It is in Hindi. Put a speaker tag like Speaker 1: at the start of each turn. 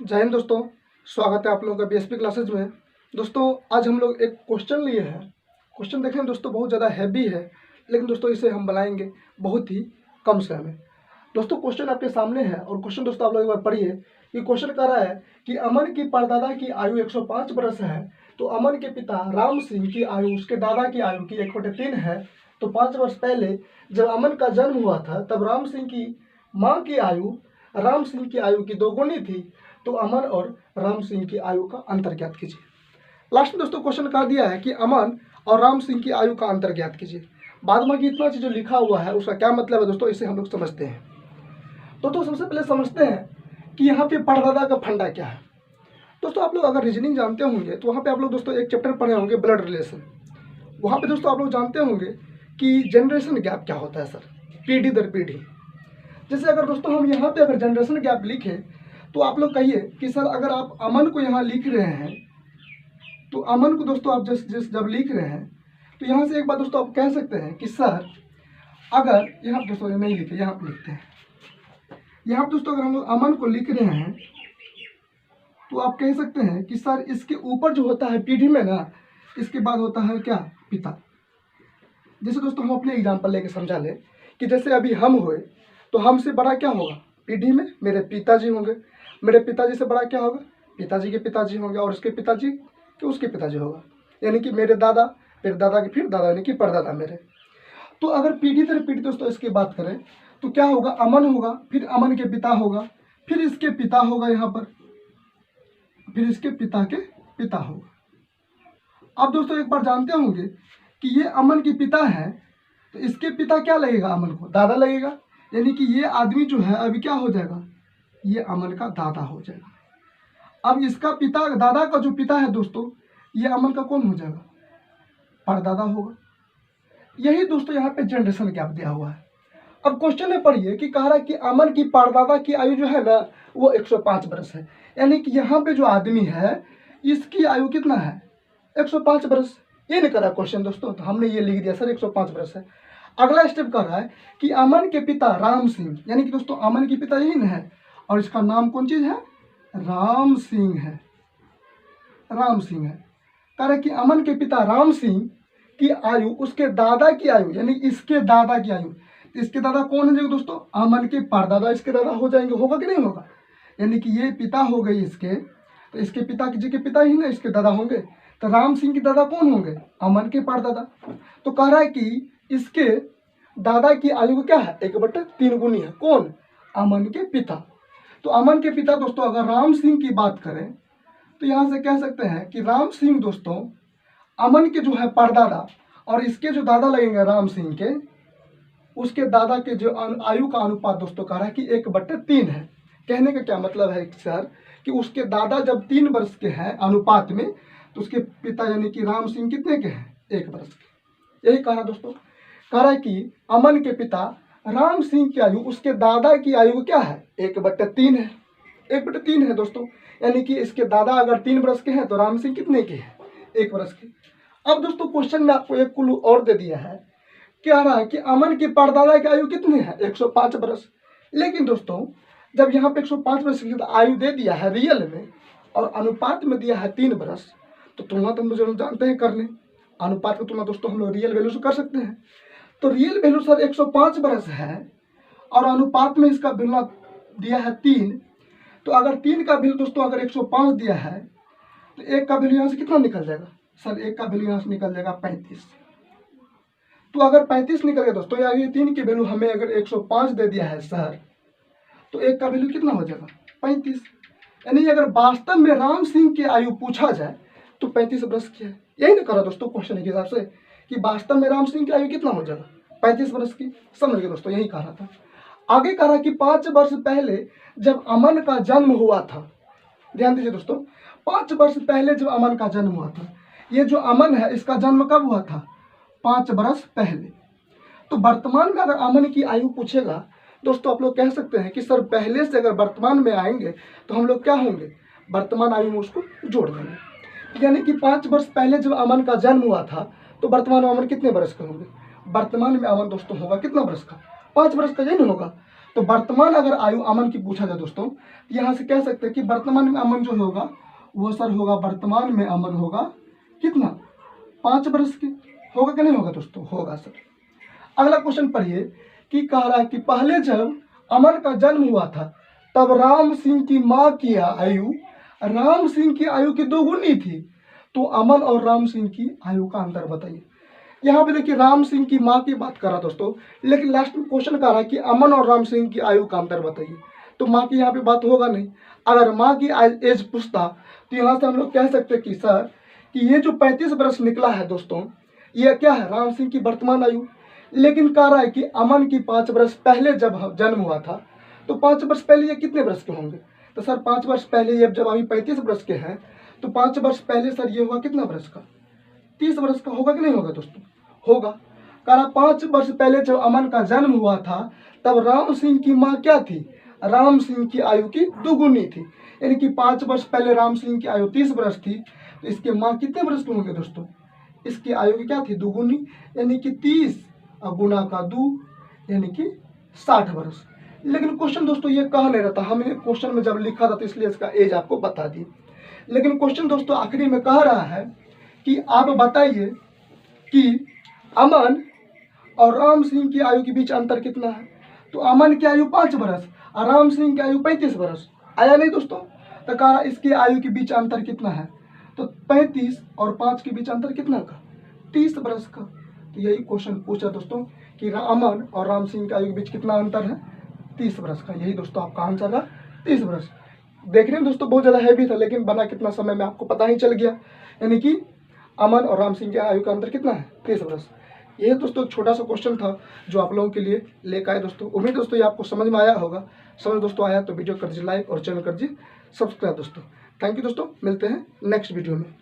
Speaker 1: जय हिंद दोस्तों। स्वागत है आप लोगों का बीएसपी क्लासेज में। दोस्तों आज हम लोग एक क्वेश्चन लिए हैं। क्वेश्चन देखें दोस्तों, बहुत ज़्यादा हैवी है, लेकिन दोस्तों इसे हम बनाएंगे बहुत ही कम समय में। दोस्तों क्वेश्चन आपके सामने है और क्वेश्चन दोस्तों आप लोग एक बार पढ़िए। ये क्वेश्चन कह रहा है कि अमन की परदादा की आयु 105 वर्ष है, तो अमन के पिता राम सिंह की आयु उसके दादा की आयु की 1/3 है। तो 5 वर्ष पहले जब अमन का जन्म हुआ था तब राम सिंह की माँ की आयु राम सिंह की आयु की 2 गुनी थी। तो अमन और राम सिंह की आयु का अंतर ज्ञात कीजिए। लास्ट में दोस्तों क्वेश्चन कह दिया है कि अमन और राम सिंह की आयु का अंतर ज्ञात कीजिए। बाद में इतना चीज जो लिखा हुआ है उसका क्या मतलब है दोस्तों, इसे हम लोग समझते हैं। तो सबसे पहले समझते हैं कि यहाँ पे परदादा का फंडा क्या है। दोस्तों आप लोग अगर रीजनिंग जानते होंगे तो वहाँ पे आप लोग दोस्तों एक चैप्टर पढ़े होंगे ब्लड रिलेशन। वहाँ पे दोस्तों आप लोग जानते होंगे कि जनरेशन गैप क्या होता है सर, पीढ़ी दर पीढ़ी। जैसे अगर दोस्तों हम यहाँ पे अगर जनरेशन गैप लिखें तो आप लोग कहिए कि सर अगर आप अमन को यहाँ लिख रहे हैं तो अमन को दोस्तों आप जब लिख रहे हैं तो यहाँ से एक बात दोस्तों आप कह सकते हैं कि सर अगर यहाँ दोस्तों नहीं लिखे, यहाँ पे लिखते हैं। यहाँ पे दोस्तों अगर हम लोग अमन को लिख रहे हैं तो आप कह सकते हैं कि सर इसके ऊपर जो होता है पीढ़ी में ना, इसके बाद होता है क्या, पिता। जैसे दोस्तों हम अपने एग्जाम्पल लेके समझा लें कि जैसे अभी हम हुए तो हमसे बड़ा क्या होगा पीढ़ी में, मेरे पिताजी होंगे। मेरे पिताजी से बड़ा क्या होगा, पिताजी के पिताजी होंगे, और उसके पिताजी के उसके पिताजी होगा, यानी कि मेरे दादा, फिर दादा के फिर दादा, यानी कि परदादा मेरे। तो अगर पीढ़ी दर पीढ़ी दोस्तों इसकी बात करें तो क्या होगा, अमन होगा, फिर अमन के पिता होगा, फिर इसके पिता होगा यहाँ पर, फिर इसके पिता के पिता होगा। अब दोस्तों एक बार जानते होंगे कि ये अमन के पिता है तो इसके पिता क्या लगेगा, अमन को दादा लगेगा, यानी कि ये आदमी जो है अभी क्या हो जाएगा, ये अमन का दादा हो जाएगा। अब इसका पिता, दादा का जो पिता है दोस्तों, ये अमन का कौन हो जाएगा, परदादा होगा। यही दोस्तों यहाँ पे जनरेशन गैप दिया हुआ है। अब क्वेश्चन में पढ़िए कि कह रहा है कि अमन की परदादा की आयु जो है ना वो 105 वर्ष है, यानी कि यहाँ पे जो आदमी है इसकी आयु कितना है, 105 वर्ष। ये नहीं करा क्वेश्चन दोस्तों, तो हमने ये लिख दिया सर 105 वर्ष है। अगला स्टेप कर रहा है कि अमन के पिता राम सिंह, यानी कि दोस्तों अमन के पिता यही ना है और इसका नाम कौन चीज है, राम सिंह है। राम सिंह है, कह रहे कि अमन के पिता राम सिंह की आयु उसके दादा की आयु, यानी इसके दादा की आयु। इसके दादा कौन है दोस्तों, अमन के परदादा इसके दादा हो जाएंगे, होगा कि नहीं होगा, यानी कि ये पिता हो गए इसके, तो इसके पिता जी के पिता ही ना इसके दादा होंगे। तो राम सिंह के दादा कौन होंगे, अमन के परदादा। तो कह रहा है कि इसके दादा की आयु क्या है, 1/3 गुनी है, कौन, अमन के पिता। तो अमन के पिता दोस्तों अगर राम सिंह की बात करें तो यहाँ से कह सकते हैं कि राम सिंह दोस्तों अमन के जो है परदादा, और इसके जो दादा लगेंगे राम सिंह के, उसके दादा के जो आयु का अनुपात दोस्तों कह रहा है कि 1/3 है। कहने का क्या मतलब है सर कि उसके दादा जब 3 वर्ष के हैं अनुपात में, तो उसके पिता यानी कि राम सिंह कितने के हैं, 1 वर्ष के। यही कह रहा दोस्तों, कह रहा है कि अमन के पिता राम सिंह की आयु उसके दादा की आयु क्या है, 1/3 है। 1/3 है दोस्तों, यानी कि इसके दादा अगर 3 वर्ष के हैं तो राम सिंह कितने के हैं, 1 वर्ष के। अब दोस्तों क्वेश्चन में आपको एक क्लू और दे दिया है, क्या रहा है कि अमन के परदादा की आयु कितनी है, 105 वर्ष। लेकिन दोस्तों जब यहाँ पे 105 वर्ष की आयु दे दिया है रियल में और अनुपात में दिया है 3 वर्ष, तो तुलना तो हम लोग जानते हैं करने, अनुपात की तुलना दोस्तों हम लोग रियल वैल्यू से कर सकते हैं। तो रियल वैल्यू सर 105 वर्ष है और अनुपात में इसका वैल्यू दिया है 3। तो अगर 3 का वैल्यू दोस्तों अगर 105 दिया है तो 1 का वैल्यू यहाँ से कितना निकल जाएगा सर, 1 का वैल्यू यहाँ से निकल जाएगा 35। तो अगर 35 निकल गया दोस्तों, या 3 की वैल्यू हमें अगर 105 दे दिया है सर, तो 1 का वैल्यू कितना हो जाएगा, 35। यानी अगर वास्तव में राम सिंह की आयु पूछा जाए तो 35 वर्ष की है। यही ना करा दोस्तों क्वेश्चन के हिसाब से कि वास्तव में राम सिंह की आयु कितना हो जाएगा, 35 वर्ष की। समझ गए दोस्तों, यही कह रहा था। आगे कह रहा कि 5 वर्ष पहले जब अमन का जन्म हुआ था, ध्यान दीजिए दोस्तों, 5 वर्ष पहले जब अमन का जन्म हुआ था, ये जो अमन है इसका जन्म कब हुआ था, 5 वर्ष पहले। तो वर्तमान में अगर अमन की आयु पूछेगा दोस्तों, आप लोग कह सकते हैं कि सर पहले से अगर वर्तमान में आएंगे तो हम लोग क्या होंगे, वर्तमान आयु में उसको जोड़ देंगे। यानी कि 5 वर्ष पहले जब अमन का जन्म हुआ था तो वर्तमान में अमन कितने वर्ष के होंगे, वर्तमान में अमन दोस्तों होगा कितना वर्ष का, 5 वर्ष का, यही नहीं होगा। तो वर्तमान अगर आयु अमन की पूछा जाए दोस्तों, तो यहाँ से कह सकते हैं कि वर्तमान में अमन जो होगा वो सर होगा, वर्तमान में अमन होगा कितना, 5 वर्ष की। होगा कि नहीं होगा दोस्तों? होगा सर। अगला क्वेश्चन पढ़िए कि कह रहा है कि पहले जब अमन का जन्म हुआ था तब राम सिंह की माँ की आयु राम सिंह की आयु की 2 गुनी थी, तो अमन और राम सिंह की आयु का अंतर बताइए। यहाँ पे देखिए राम सिंह की माँ की बात कर रहा दोस्तों, लेकिन लास्ट में क्वेश्चन कर रहा है कि अमन और राम सिंह की आयु का अंतर बताइए, तो माँ की यहाँ पे बात होगा नहीं। अगर माँ की एज पूछता तो यहाँ से हम लोग कह सकते हैं कि सर कि ये जो 35 वर्ष निकला है दोस्तों, ये क्या है, राम सिंह की वर्तमान आयु। लेकिन कह रहा है कि अमन की 5 वर्ष पहले जब जन्म हुआ था, तो 5 वर्ष पहले ये कितने वर्ष के होंगे? तो सर 5 वर्ष पहले ये जब अभी 35 वर्ष के हैं, तो 5 वर्ष पहले सर ये हुआ कितना वर्ष का? 30 वर्ष का। होगा कि नहीं होगा दोस्तों? होगा। कहा 5 वर्ष पहले जब अमन का जन्म हुआ था तब राम सिंह की माँ क्या थी? राम सिंह की आयु की 2 गुनी थी, यानी कि 5 वर्ष पहले राम सिंह की आयु 30 वर्ष थी, तो इसके माँ कितने वर्ष के होंगे दोस्तों? इसकी आयु की क्या थी? 2 गुनी, यानी कि 30 और गुना का 2 यानी कि 60 वर्ष। लेकिन क्वेश्चन दोस्तों ये कह नहीं रहता, हमने क्वेश्चन में जब लिखा था तो इसलिए इसका एज आपको बता दी। लेकिन क्वेश्चन दोस्तों आखिरी में कह रहा है कि आप बताइए कि अमन और राम सिंह की आयु के बीच अंतर कितना है? तो अमन की आयु 5 वर्ष और राम सिंह की आयु 35 वर्ष। आया नहीं दोस्तों? तो कहा इसकी आयु के बीच अंतर कितना है? तो 35 और 5 के बीच अंतर कितना का? 30 वर्ष का। तो यही क्वेश्चन पूछा दोस्तों कि अमन और राम सिंह की आयु के बीच कितना अंतर है? 30 वर्ष का। यही दोस्तों आपका आंसर है 30 वर्ष। देखने में दोस्तों बहुत ज़्यादा हैवी था, लेकिन बना कितना समय में आपको पता ही चल गया, यानी कि अमन और राम सिंह की आयु का अंतर कितना है? 30 वर्ष। ये दोस्तों छोटा सा क्वेश्चन था जो आप लोगों के लिए लेकर आए दोस्तों। उम्मीद दोस्तों ये आपको समझ में आया होगा। समझ दोस्तों आया तो वीडियो कर दीजिए लाइक और चैनल कर दीजिए सब्सक्राइब दोस्तों। थैंक यू दोस्तों, मिलते हैं नेक्स्ट वीडियो में।